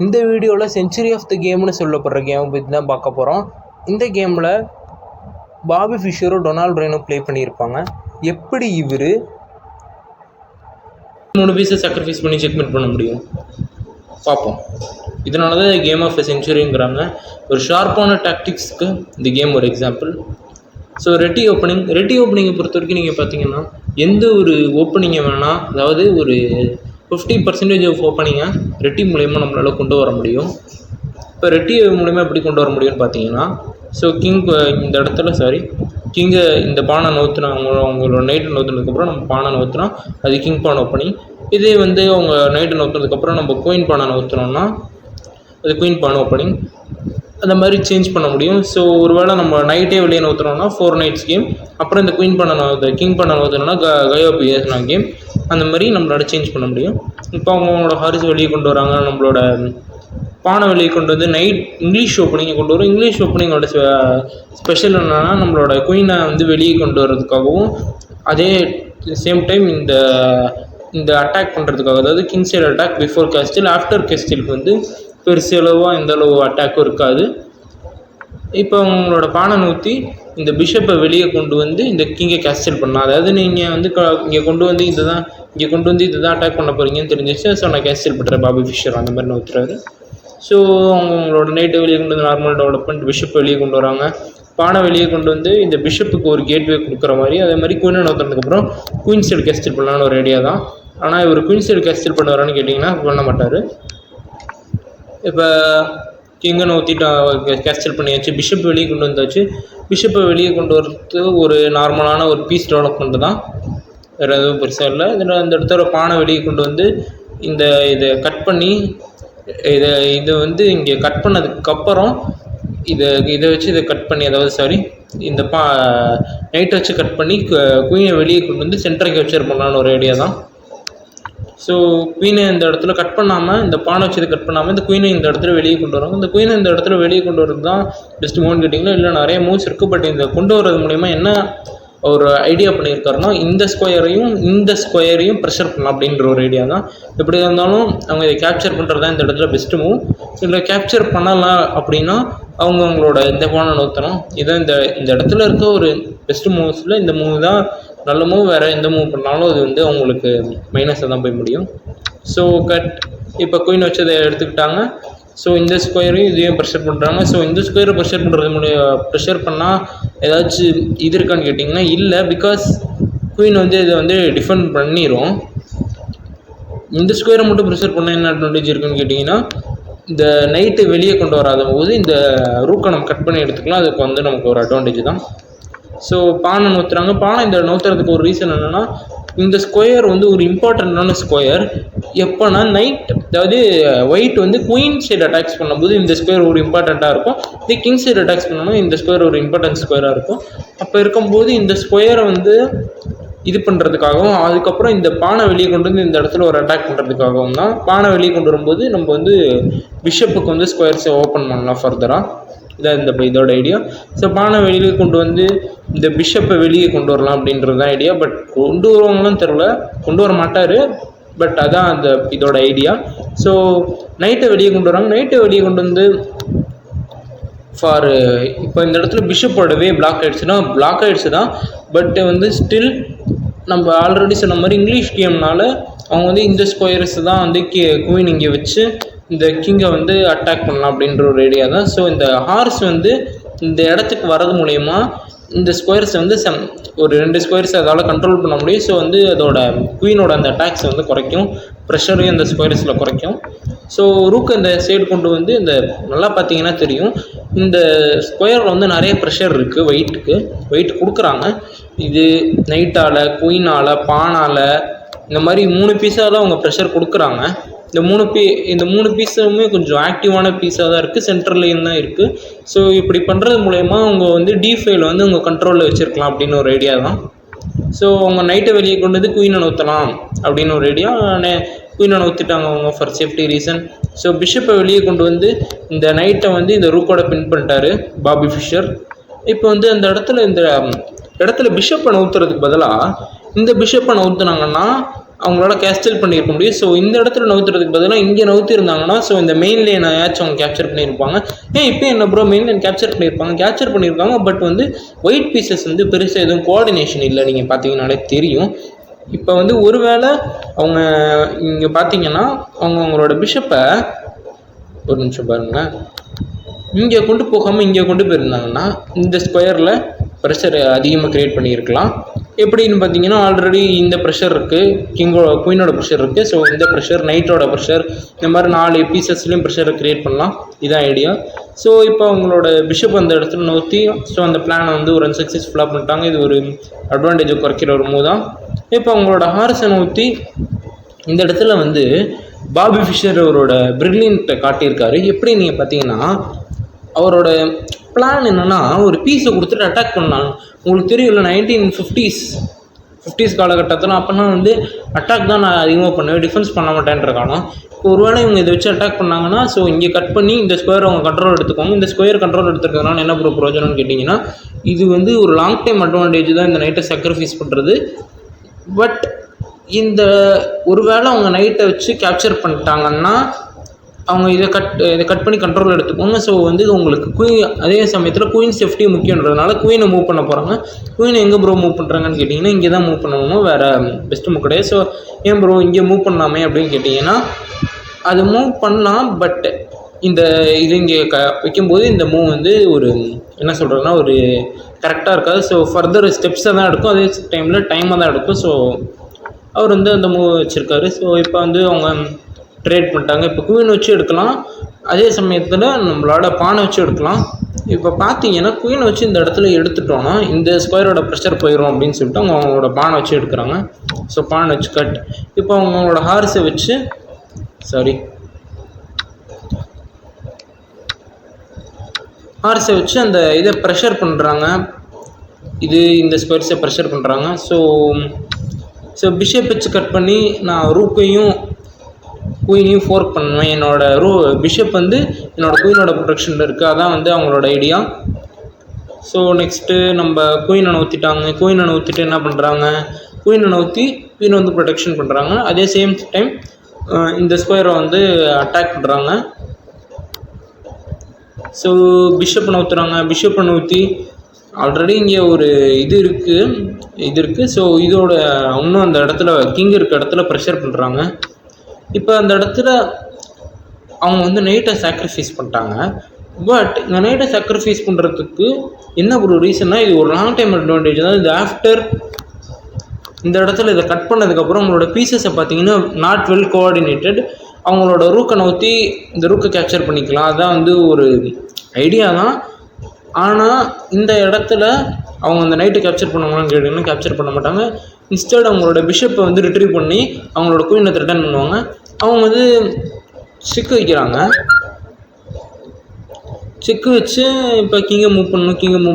இந்த வீடியோவில் century of the கேம்னு சொல்லப்படுற கேமை பற்றி தான் பார்க்க போகிறோம். இந்த கேமில் பாபி ஃபிஷரும் டொனால்ட் ரெய்னும் ப்ளே பண்ணியிருப்பாங்க. எப்படி இவர் 3 பீஸை சாக்ரிஃபைஸ் பண்ணி செக்மெண்ட் பண்ண முடியும் பார்ப்போம். இதனால தான் கேம் ஆஃப் செஞ்சுரிங்கிறாங்க. ஒரு ஷார்ப்பான டாக்டிக்ஸ்க்கு இந்த கேம் ஒரு எக்ஸாம்பிள். ஸோ ரெட்டி ஓப்பனிங்கை பொறுத்த வரைக்கும் நீங்கள் பார்த்தீங்கன்னா எந்த ஒரு ஓப்பனிங்கை வேணால், அதாவது ஒரு 50% ஆஃப் ஓப்பனிங்கை ரெட்டி மூலயமா நம்மளால் கொண்டு வர முடியும். இப்போ ரெட்டி மூலயமா எப்படி கொண்டு வர முடியும்னு பார்த்தீங்கன்னா, ஸோ இந்த இடத்துல கிங்கை இந்த பானை நவுத்துனா, அவங்களோட நைட்டு நவுத்துனதுக்கப்புறம் நம்ம பானை நவுத்துனா அது கிங் பானை ஓப்பனிங். இதே அவங்க நைட்டு நவுத்துனதுக்கப்புறம் நம்ம குயின் பானை நவுத்துனோம்னா அது குயின் பானை ஓப்பனிங். அந்த மாதிரி சேஞ்ச் பண்ண முடியும். ஸோ ஒருவேளை நம்ம நைட்டே வெளியே நவுத்துனோம்னா 4 நைட்ஸ் கேம், அப்புறம் இந்த குயின் பண்ண கிங் பண்ண நவுத்துனோம்னா கயோபி ஏசினா கேம். அந்த மாதிரி நம்மளோட சேஞ்ச் பண்ண முடியும். இப்போ அவங்களோட ஹாரிஸ் வெளியே கொண்டு வராங்க, நம்மளோட பானை வெளியே கொண்டு வந்து இங்கிலீஷ் ஓப்பனிங்கை கொண்டு வரும். இங்கிலீஷ் ஓப்பனிங்கோட ஸ்பெஷல் என்னென்னா, நம்மளோட குயினை வெளியே கொண்டு வர்றதுக்காகவும், அதே சேம் டைம் இந்த அட்டாக் பண்ணுறதுக்காக, அதாவது king side attack before castle, after கேஸ்டிலுக்கு பெருசு அளவாக எந்த அளவு அட்டாக்கும் இருக்காது. இப்போ அவங்களோட பானை நூற்றி இந்த பிஷப்பை வெளியே கொண்டு இந்த கிங்கை கேஸ்டில் பண்ணலாம். அதாவது நீங்கள் இங்கே கொண்டு வந்து இதை தான் அட்டாக் பண்ண போகிறீங்கன்னு தெரிஞ்சிச்சு. ஸோ நான் கேஸ்டில் பண்ணுறேன் பாபி ஃபிஷர் அந்த மாதிரி நவுத்துறாரு. ஸோ அவங்களோட நைட்டை வெளியே கொண்டு நார்மல் டெவலப்மெண்ட் பிஷப் வெளியே கொண்டு வராங்க. பானை வெளியே கொண்டு இந்த பிஷப்புக்கு ஒரு கேட்வே கொடுக்குற மாதிரி, அதே மாதிரி குயினை நவுத்துறதுக்கப்புறம் குயின் சைடு கேஸ்டில் பண்ணலான்னு ஒரு ஐடியா தான். ஆனால் இவர் குயின் சைடு கேஸ்டில் பண்ண வரான்னு கேட்டிங்கன்னா பண்ண மாட்டார். இப்போ கிங்கை நவுத்திட்டு கேஸ்டில் பண்ணியாச்சு, பிஷப் வெளியே கொண்டு வந்தாச்சு. பிஷப்பை வெளியே கொண்டு வரது ஒரு நார்மலான ஒரு பீஸ் டெவலப்மெண்ட் தான், வேறு எதுவும் பெருசாக இல்லை. இதில் அந்த இடத்துல பானை வெளியே கொண்டு இதை கட் பண்ணி இதை இங்கே கட் பண்ணதுக்கப்புறம் இதை வச்சு இதை கட் பண்ணி, அதாவது இந்த நைட்டை வச்சு கட் பண்ணி குயினை வெளியே கொண்டு சென்டருக்கு கேப்சர் பண்ணலான்னு ஒரு ஐடியா தான். ஸோ குயினை இந்த இடத்துல கட் பண்ணாமல், இந்த பானை வச்சு கட் பண்ணாமல் இந்த குயினை இந்த இடத்துல வெளியே கொண்டு வராங்க. இந்த குயினை இந்த இடத்துல வெளியே கொண்டு வரது தான் பெஸ்ட் மூவ்னு கேட்டிங்கன்னா, இல்லை நிறைய மூவ்ஸ் இருக்குது. பட் இந்த கொண்டு வரது மூலயமா என்ன ஒரு ஐடியா பண்ணியிருக்காருன்னா, இந்த ஸ்கொயரையும் ப்ரெஷர் பண்ணலாம் அப்படின்ற ஒரு ஐடியா தான். எப்படி இருந்தாலும் அவங்க இதை கேப்சர் பண்ணுறது தான் இந்த இடத்துல பெஸ்ட்டு மூவ். இல்லை கேப்சர் பண்ணலாம் அப்படின்னா அவங்களோட இந்த பானை நோத்தணும். இதை இந்த இடத்துல இருக்க ஒரு பெஸ்ட்டு மூவ்ஸில் இந்த மூவ் தான் நல்ல மூவ். வேறு எந்த மூவ் பண்ணாலும் அது அவங்களுக்கு மைனஸாக தான் போய் முடியும். ஸோ இப்போ குயின் வச்சு அதை எடுத்துக்கிட்டாங்க. ஸோ இந்த ஸ்கொயரையும் இதையும் ப்ரெஷர் பண்ணுறாங்க. ஸோ இந்த ஸ்கொயரை ப்ரெஷர் பண்ணால் ஏதாச்சும் இது இருக்கான்னு கேட்டிங்கன்னா இல்லை. பிகாஸ் குயின் இதை டிஃபெண்ட் பண்ணிடும். இந்த ஸ்கொயரை மட்டும் ப்ரெஷர் பண்ணால் என்ன அட்வான்டேஜ் இருக்குன்னு கேட்டிங்கன்னா, இந்த நைட்டு வெளியே கொண்டு வராத போது இந்த ரூக்கை நம்ம கட் பண்ணி எடுத்துக்கலாம். அதுக்கு நமக்கு ஒரு அட்வான்டேஜ் தான். ஸோ பானை நோத்துறாங்க. பானை இந்த நோத்துறதுக்கு ஒரு ரீசன் என்னென்னா, இந்த ஸ்கொயர் ஒரு இம்பார்ட்டண்ட்டான ஸ்கொயர். எப்போனா நைட், அதாவது ஒயிட் குயின் சைடு அட்டாக்ஸ் பண்ணும்போது இந்த ஸ்கொயர் ஒரு இம்பார்ட்டண்ட்டாக இருக்கும். இதே கிங் சைடு அட்டாக்ஸ் பண்ணணும் இந்த ஸ்கொயர் ஒரு இம்பார்ட்டன்ட் ஸ்கொயராக இருக்கும். அப்போ இருக்கும்போது இந்த ஸ்கொயரை இது பண்ணுறதுக்காகவும், அதுக்கப்புறம் இந்த பானை வெளியே கொண்டு இந்த இடத்துல ஒரு அட்டாக் பண்ணுறதுக்காகவும் தான். பானை வெளியே கொண்டு வரும்போது நம்ம பிஷப்புக்கு ஸ்கொயர்ஸை ஓப்பன் பண்ணலாம் ஃபர்தராக. இதான் இதோட ஐடியா. ஸோ பானை வெளியே கொண்டு இந்த பிஷப்பை வெளியே கொண்டு வரலாம் அப்படின்றது தான் ஐடியா. பட் கொண்டு வருவாங்கன்னு தெரில, கொண்டு வர மாட்டார். பட் அதான் இதோட ஐடியா. ஸோ நைட்டை வெளியே கொண்டு வராங்க. நைட்டை வெளியே கொண்டு இப்போ இந்த இடத்துல பிஷப்போடவே பிளாக் ஆகிடுச்சு தான். பட் ஸ்டில் நம்ம ஆல்ரெடி சொன்ன மாதிரி இங்கிலீஷ் கேம்னால அவங்க இந்த ஸ்கொயர்ஸ் தான் குயின் இங்கே வச்சு இந்த கிங்கை அட்டாக் பண்ணலாம் அப்படின்ற ஒரு ஐடியா தான். ஸோ இந்த ஹார்ஸ் இந்த இடத்துக்கு வரது மூலயமா இந்த ஸ்கொயர்ஸ் ஒரு 2 ஸ்கொயர்ஸ் அதால் கண்ட்ரோல் பண்ண முடியும். ஸோ அதோட குயினோட அந்த அட்டாக்ஸ் குறைக்கும், ப்ரெஷரையும் இந்த ஸ்கொயர்ஸில் குறைக்கும். ஸோ ரூக்கு இந்த சைடு கொண்டு இந்த நல்லா பார்த்தீங்கன்னா தெரியும், இந்த ஸ்கொயரில் நிறைய ப்ரெஷர் இருக்குது. வெயிட் கொடுக்குறாங்க. இது நைட்டால், குயினால், பானால், இந்த மாதிரி 3 பீஸால் அவங்க ப்ரெஷர் கொடுக்குறாங்க. இந்த 3 பீஸுமே கொஞ்சம் ஆக்டிவான பீஸாக தான் இருக்குது, சென்டர்லேயும் தான் இருக்குது. ஸோ இப்படி பண்ணுறது மூலயமா அவங்க D5 அவங்க கண்ட்ரோலில் வச்சுருக்கலாம் அப்படின்னு ஒரு ஐடியா தான். ஸோ அவங்க நைட்டை வெளியே கொண்டு குயினை நவுற்றலாம் அப்படின்னு ஒரு ஐடியா. குயினை நவுத்திட்டாங்க அவங்க ஃபார் சேஃப்டி ரீசன். ஸோ பிஷப்பை வெளியே கொண்டு இந்த நைட்டை இந்த ரூக்கோட பின் பண்ணிட்டாரு பாபி ஃபிஷர். இப்போ அந்த இடத்துல பிஷப்பை நவுத்துறதுக்கு பதிலாக இந்த பிஷப்பை நவுத்துனாங்கன்னா அவங்களால கேஸ்டல் பண்ணியிருக்க முடியும். ஸோ இந்த இடத்துல நவுத்துறதுக்கு பதிலாக இங்கே நவுத்தி இருந்தாங்கன்னா ஸோ இந்த மெயின் லைனாச்சும் அவங்க கேப்சர் பண்ணியிருப்பாங்க. இப்போ என்ன ப்ரோ மெயின் லைன் கேப்சர் பண்ணியிருக்காங்க. பட் வந்து ஒயிட் பீசஸ் வந்து பெருசாக எதுவும் கோஆர்டினேஷன் இல்லை, நீங்கள் பார்த்தீங்கன்னாலே தெரியும். இப்போ வந்து ஒருவேளை அவங்க இங்கே பார்த்தீங்கன்னா அவங்களோட பிஷப்பை ஒரு நிமிஷம் பாருங்களேன், இங்கே கொண்டு போகாமல் இங்கே கொண்டு போயிருந்தாங்கன்னா இந்த ஸ்கொயரில் ப்ரெஷர் அதிகமாக க்ரியேட் பண்ணியிருக்கலாம். எப்படின்னு பார்த்தீங்கன்னா ஆல்ரெடி இந்த ப்ரெஷர் இருக்குது, குயினோட ப்ரெஷர் இருக்குது. ஸோ இந்த ப்ரெஷர், நைட்டோட ப்ரெஷர், இந்த மாதிரி 4 பீசஸ்லேயும் ப்ரெஷரை க்ரியேட் பண்ணலாம். இதான் ஐடியா. ஸோ இப்போ அவங்களோட பிஷப் அந்த இடத்துல நோத்தி ஸோ அந்த பிளானை வந்து ஒரு அன்சக்ஸஸ்ஃபுல்லாக பண்ணிட்டாங்க. இது ஒரு அட்வான்டேஜை குறைக்கிற ஒரு மூவ் தான். இப்போ அவங்களோட ஹார்ஸை நோத்தி இந்த இடத்துல வந்து பாபி ஃபிஷர் அவரோட பிரில்லியன்ட்டை காட்டியிருக்காரு. எப்படி நீங்கள் பார்த்தீங்கன்னா அவரோட பிளான் என்னென்னா ஒரு பீஸை கொடுத்துட்டு அட்டாக் பண்ணாங்க. உங்களுக்கு தெரியும்ல 1950s காலகட்டத்தில் அப்போனா வந்து அட்டாக் தான் நான் அதிகமாக பண்ணுவேன், டிஃபென்ஸ் பண்ண மாட்டேன்ற காலம். இப்போ ஒருவேளை இவங்க இதை வச்சு அட்டாக் பண்ணாங்கன்னா ஸோ இங்கே கட் பண்ணி இந்த ஸ்கொயர் அவங்க கண்ட்ரோல் எடுத்துக்கோங்க. இந்த ஸ்கொயர் கண்ட்ரோல் எடுத்துக்கிறதுனால என்ன பிரயோஜனம்னு கேட்டிங்கன்னா இது வந்து ஒரு லாங் டைம் அட்வான்டேஜ் தான் இந்த நைட்டை சாக்ரிஃபைஸ் பண்ணுறது. பட் இந்த ஒருவேளை அவங்க நைட்டை வச்சு கேப்சர் பண்ணிட்டாங்கன்னா அவங்க இதை கட் பண்ணி கண்ட்ரோல் எடுத்துக்கோங்க. ஸோ வந்து உங்களுக்கு அதே சமயத்தில் குயின் சேஃப்டி முக்கியன்றதுனால குயினை மூவ் பண்ண போகிறாங்க. குயினை எங்கே ப்ரோ மூவ் பண்ணுறாங்கன்னு கேட்டிங்கன்னா இங்கே தான் மூவ் பண்ணணும், வேறு பெஸ்ட்டு மூவ் கிடையாது. ஸோ ஏன் ப்ரோ இங்கே மூவ் பண்ணலாமே அப்படின்னு கேட்டிங்கன்னா அது மூவ் பண்ணலாம். பட் இது இங்கே வைக்கும்போது இந்த மூவ் வந்து ஒரு என்ன சொல்கிறதுனா ஒரு கரெக்டாக இருக்காது. ஸோ ஃபர்தர் ஸ்டெப்ஸை தான் எடுக்கும், அதே டைமில் டைமை தான் எடுக்கும். ஸோ அவர் வந்து அந்த மூவ் வச்சுருக்காரு. ஸோ இப்போ வந்து அவங்க ட்ரேட் பண்ணிட்டாங்க. இப்போ குயின் வச்சு எடுக்கலாம், அதே சமயத்தில் நம்மளோட பானை வச்சு எடுக்கலாம். இப்போ பார்த்தீங்கன்னா குயின் வச்சு இந்த இடத்துல எடுத்துட்டோன்னா இந்த ஸ்கொயரோட ப்ரெஷர் போயிடும் அப்படின்னு சொல்லிட்டு அவங்களோட பானை வச்சு எடுக்கிறாங்க. ஸோ பானை வச்சு கட். இப்போ அவங்களோட ஹார்ஸை வச்சு அந்த இதை ப்ரெஷர் பண்ணுறாங்க, இந்த ஸ்கொயர்ஸை ப்ரெஷர் பண்ணுறாங்க. ஸோ பிஷப் வச்சு கட் பண்ணி நான் ரூக்கையும் குயினையும் ஃபோர்க் பண்ணுவேன். என்னோட பிஷப் வந்து என்னோடய குயினோட ப்ரொடெக்ஷனில் இருக்குது, அதான் வந்து அவங்களோட ஐடியா. ஸோ நெக்ஸ்ட்டு நம்ம குயினை நவுத்திட்டாங்க. குயினை நவுத்திட்டு என்ன பண்ணுறாங்க, குயினை நவுத்தி குயினை வந்து ப்ரொடெக்ஷன் பண்ணுறாங்க. அதே சேம் டைம் இந்த ஸ்கொயரை வந்து அட்டாக் பண்ணுறாங்க. ஸோ பிஷப்பை நவுத்துறாங்க. பிஷப்பை நவுத்தி ஆல்ரெடி இங்கே ஒரு இது இருக்குது. ஸோ இதோட இன்னும் அந்த இடத்துல கிங் இருக்க இடத்துல ப்ரெஷர் பண்ணுறாங்க. இப்போ அந்த இடத்துல அவங்க வந்து நைட்டை சாக்ரிஃபைஸ் பண்ணிட்டாங்க. பட் இந்த நைட்டை சாக்ரிஃபைஸ் பண்ணுறதுக்கு என்ன ஒரு ரீசன்னா இது ஒரு லாங் டைம் அட்வான்டேஜ் தான். இது ஆஃப்டர் இந்த இடத்துல இதை கட் பண்ணதுக்கப்புறம் அவங்களோட பீசஸை பார்த்தீங்கன்னா நாட் வெல் கோஆர்டினேட்டட். அவங்களோட ரூக்கை நோத்தி இந்த ரூக்கை கேப்சர் பண்ணிக்கலாம், அதான் வந்து ஒரு ஐடியா தான். ஆனால் இந்த இடத்துல அவங்க அந்த நைட்டை கேப்சர் பண்ணுவாங்கன்னு கேட்டிங்கன்னா கேப்சர் பண்ண மாட்டாங்க. இன்ஸ்டெட் அவங்களோட பிஷப்பை வந்து ரிட்ரீவ் பண்ணி அவங்களோட குயினை ரிட்டர்ன் பண்ணுவாங்க. அவங்க வந்து செக்கு வைக்கிறாங்க. செக்கு வச்சு இப்போ கிங்கை மூவ்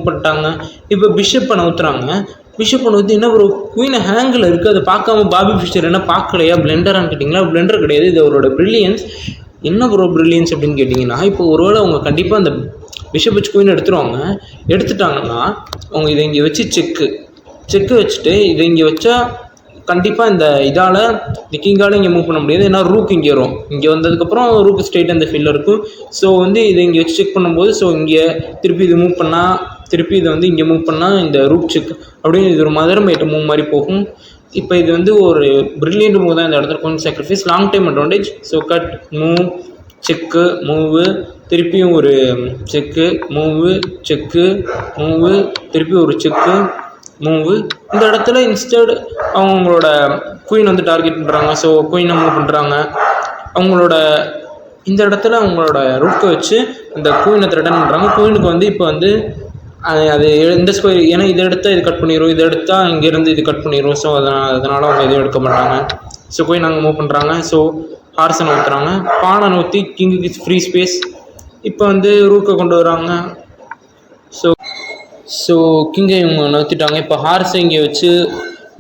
பண்ணிட்டாங்க. இப்போ பிஷப்பை நவுத்துறாங்க. பிஷப்பை நவுத்தி என்ன ஒரு குயினை ஹேங்கில் இருக்குது, அதை பார்க்காம பாபி ஃபிஷர் என்ன பார்க்கலையா, பிளெண்டரான்னு கேட்டிங்களா, பிளெண்டர் கிடையாது, இது அவரோட ப்ரில்லியன்ஸ். என்ன ப்ரோ ப்ரில்லியன்ஸ் அப்படின்னு கேட்டிங்கன்னா இப்போ ஒருவேளை அவங்க கண்டிப்பாக அந்த பிஷப் வச்சு குயின் எடுத்துட்டாங்கன்னா அவங்க இதை இங்கே வச்சு செக்கு வச்சுட்டு இதை இங்கே வச்சா கண்டிப்பாக இந்த கிங்கால் இங்கே மூவ் பண்ண முடியாது. ஏன்னா ரூக் இங்கே வரும். இங்கே வந்ததுக்கப்புறம் ரூக் ஸ்ட்ரெயிட் அந்த ஃபீல்டில் இருக்கும். ஸோ வந்து இதை இங்கே வச்சு செக் பண்ணும்போது ஸோ இங்கே திருப்பி இது மூவ் பண்ணால் திருப்பி இதை வந்து இங்கே மூவ் பண்ணால் இந்த ரூக் செக் அப்படின்னு இது ஒரு மதர் மேட்டு மூவ் மாதிரி போகும். இப்போ இது வந்து ஒரு ப்ரில்லியன்ட் மூவ் தான். இந்த இடத்துல கொஞ்சம் sacrifice, long time advantage. So cut, move, check, move, திருப்பியும் ஒரு செக்கு, மூவு, செக்கு, மூவு, திருப்பி ஒரு செக்கு, மூவு. இந்த இடத்துல இன்ஸ்டெட் அவங்களோட குயின் வந்து டார்கெட் பண்ணுறாங்க. ஸோ குயினை மூவ் பண்ணுறாங்க. இந்த இடத்துல அவங்களோட ரூக்கை வச்சு அந்த குயினை ரிட்டர்ன் பண்ணுறாங்க. குயினுக்கு வந்து இப்போ வந்து அது இந்த ஸ்கொயர், ஏன்னா இதை எடுத்தால் இது கட் பண்ணிடும், இதை எடுத்தால் இங்கேருந்து இது கட் பண்ணிடும். ஸோ அதனால் அவங்க எதுவும் எடுக்க மாட்டாங்க. ஸோ குயின் அங்கே மூவ் பண்ணுறாங்க. ஸோ ஹார்ஸை நவுத்துறாங்க. பானை நவுத்தி கிங்குக்கு ஃப்ரீ ஸ்பேஸ். இப்போ வந்து ரூக்கை கொண்டு வராங்க. ஸோ கிங்கை இவங்க நவுத்திட்டாங்க. இப்போ ஹார்ஸை இங்கே வச்சு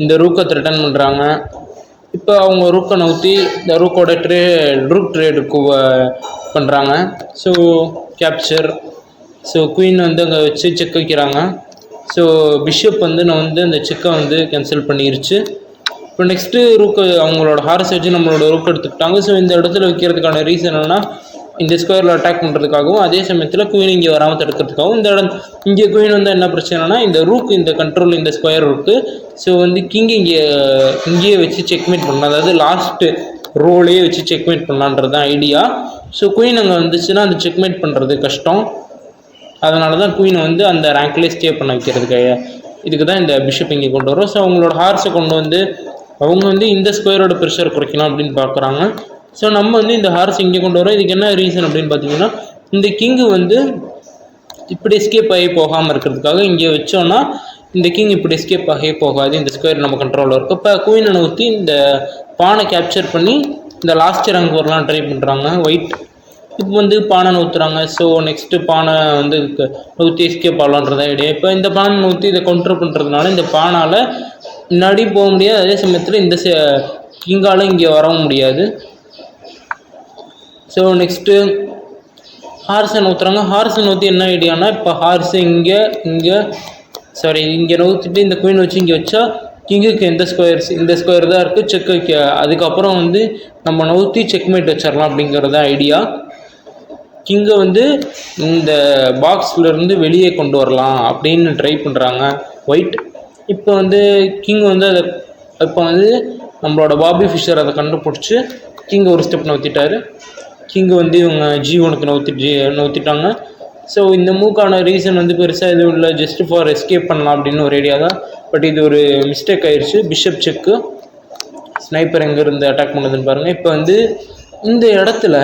இந்த ரூக்கை ரிட்டர்ன் பண்ணுறாங்க. இப்போ அவங்க ரூக்கை நவுத்தி இந்த ரூக்கோட ரூக் ட்ரேடுக்கு பண்ணுறாங்க. So capture. ஸோ குயின் வந்து அங்கே வச்சு செக் வைக்கிறாங்க. ஸோ பிஷப் வந்து நான் வந்து அந்த செக்கை வந்து கேன்சல் பண்ணிருச்சு. இப்போ நெக்ஸ்ட்டு ரூக்கு அவங்களோட ஹார்ஸ் வச்சு நம்மளோட ரூக் எடுத்துக்கிட்டாங்க. ஸோ இந்த இடத்துல வைக்கிறதுக்கான ரீசன் என்னென்னா இந்த ஸ்கொயரில் அட்டாக் பண்ணுறதுக்காகவும் அதே சமயத்தில் குயின் இங்கே வராமல் தடுக்கிறதுக்காகவும் இந்த இடம் இங்கே குயின் வந்து என்ன பிரச்சனைனா இந்த ரூக் இந்த கண்ட்ரோல் இந்த ஸ்கொயர் இருக்குது. ஸோ வந்து கிங் இங்கேயே வச்சு செக்மேட் பண்ணலாம், அதாவது லாஸ்ட்டு ரோலையே வச்சு செக்மேட் பண்ணலான்றது தான் ஐடியா. ஸோ குயின் அங்கே வந்துச்சுன்னா அந்த செக்மேட் பண்ணுறது கஷ்டம். அதனால தான் குயினை வந்து அந்த ரேங்க்லேயே ஸ்டே பண்ண வைக்கிறதுக்கு இதுக்கு தான் இந்த பிஷப் இங்கே கொண்டு வரோம். ஸோ அவங்களோட ஹார்ஸை கொண்டு வந்து அவங்க வந்து இந்த ஸ்கொயரோட ப்ரெஷர் குறைக்கலாம் அப்படின்னு பார்க்குறாங்க. ஸோ நம்ம வந்து இந்த ஹார்ஸ் இங்கே கொண்டு வரோம். இதுக்கு என்ன ரீசன் அப்படின்னு பார்த்தீங்கன்னா இந்த கிங்கு வந்து இப்படி எஸ்கேப் ஆகி போகாமல் இருக்கிறதுக்காக இங்கே வச்சோன்னா இந்த கிங் இப்படி எஸ்கேப் ஆகி போகாது, இந்த ஸ்கொயர் நம்ம கண்ட்ரோலில் இருக்கும். இப்போ குயினை நவுத்தி இந்த பானை கேப்சர் பண்ணி இந்த லாஸ்ட் ரேங்க் வரலாம் ட்ரை பண்ணுறாங்க ஒயிட். இப்போ வந்து பானை நூற்றுறாங்க. ஸோ நெக்ஸ்ட்டு பானை வந்து நூற்றி எஸ்கேப் ஆகலான்றதான் ஐடியா. இப்போ இந்த பானை நூற்றி இதை கவுண்டர் பண்ணுறதுனால இந்த பானால் முன்னாடி போக முடியாது, அதே சமயத்தில் இந்த கிங்கால் இங்கே வரவும் முடியாது. So next ஹார்ஸை நூற்றுறாங்க. ஹார்ஸை நூற்றி என்ன ஐடியானா இப்போ ஹார்ஸு இங்கே நவுத்திட்டு இந்த குயின் வச்சு இங்கே வச்சா கிங்குக்கு இந்த ஸ்கொயர் தான் இருக்குது செக்கு. அதுக்கப்புறம் வந்து நம்ம நவுத்தி செக்மேட் வச்சிடலாம் அப்படிங்கிறது தான் ஐடியா. கிங்கை வந்து இந்த பாக்ஸ்லேருந்து வெளியே கொண்டு வரலாம் அப்படின்னு ட்ரை பண்ணுறாங்க ஒயிட். இப்போ வந்து கிங் வந்து இப்போ வந்து நம்மளோட பாபி ஃபிஷர் அதை கண்டுபிடிச்சி கிங்கை ஒரு ஸ்டெப் நவுத்திட்டாரு. கிங்கை வந்து இவங்க G1க்கு நவுத்திட்டாங்க. ஸோ இந்த மூக்கான ரீசன் வந்து பெருசாக எதுவும் இல்லை, ஜஸ்ட் ஃபார் எஸ்கேப் பண்ணலாம் அப்படின்னு ஒரு ஐடியா தான். பட் இது ஒரு மிஸ்டேக் ஆயிடுச்சு. பிஷப் செக்கு. ஸ்னைப்பர் எங்கேருந்து அட்டாக் பண்ணுதுன்னு பாருங்கள். இப்போ வந்து இந்த இடத்துல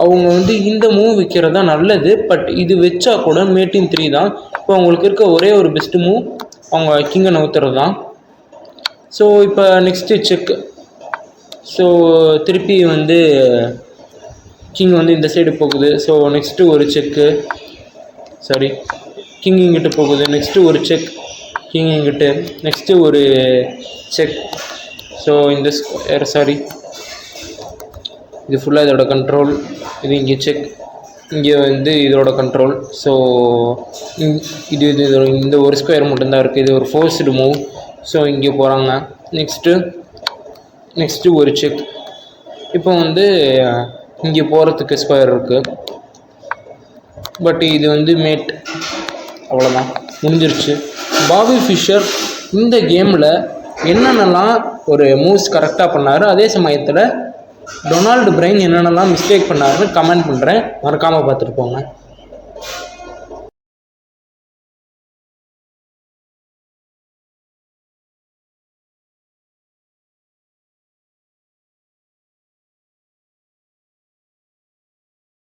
அவங்க வந்து இந்த மூவ் வைக்கிறது தான் நல்லது. பட் இது வச்சா கூட மேட்டின் 3 தான். இப்போ அவங்களுக்கு இருக்க ஒரே ஒரு பெஸ்ட் மூவ் அவங்க கிங்கை நவுத்துறது தான். ஸோ இப்போ நெக்ஸ்ட்டு செக்கு. ஸோ திருப்பி வந்து கிங் வந்து இந்த சைடு போகுது. ஸோ நெக்ஸ்ட்டு ஒரு செக்கு, கிங் இங்கிட்டு போகுது. நெக்ஸ்ட்டு ஒரு செக், கிங் இங்கிட்டு. நெக்ஸ்ட்டு ஒரு செக். ஸோ இந்த ஸ்கொயர் இது ஃபுல்லாக இதோட கண்ட்ரோல். இது இங்கே செக், இங்கே வந்து இதோட கண்ட்ரோல். ஸோ இது இந்த ஒரு ஸ்கொயர் மட்டும்தான் இருக்குது. இது ஒரு ஃபோர்ஸ்டு மூவ். ஸோ இங்கே போகிறாங்க. நெக்ஸ்ட்டு ஒரு செக். இப்போ வந்து இங்கே போகிறதுக்கு ஸ்கொயர் இருக்குது. பட் இது வந்து மேட். அவ்வளோதான், முடிஞ்சிருச்சு. பாபி ஃபிஷர் இந்த கேமில் என்னென்னலாம் ஒரு மூவ்ஸ் கரெக்டாக பண்ணார், அதே சமயத்தில் டொனால்டு பிரைன் என்னென்னலாம் மிஸ்டேக் பண்ணாருன்னு கமெண்ட் பண்ணுறேன், மறக்காமல் பார்த்துட்டு போங்க.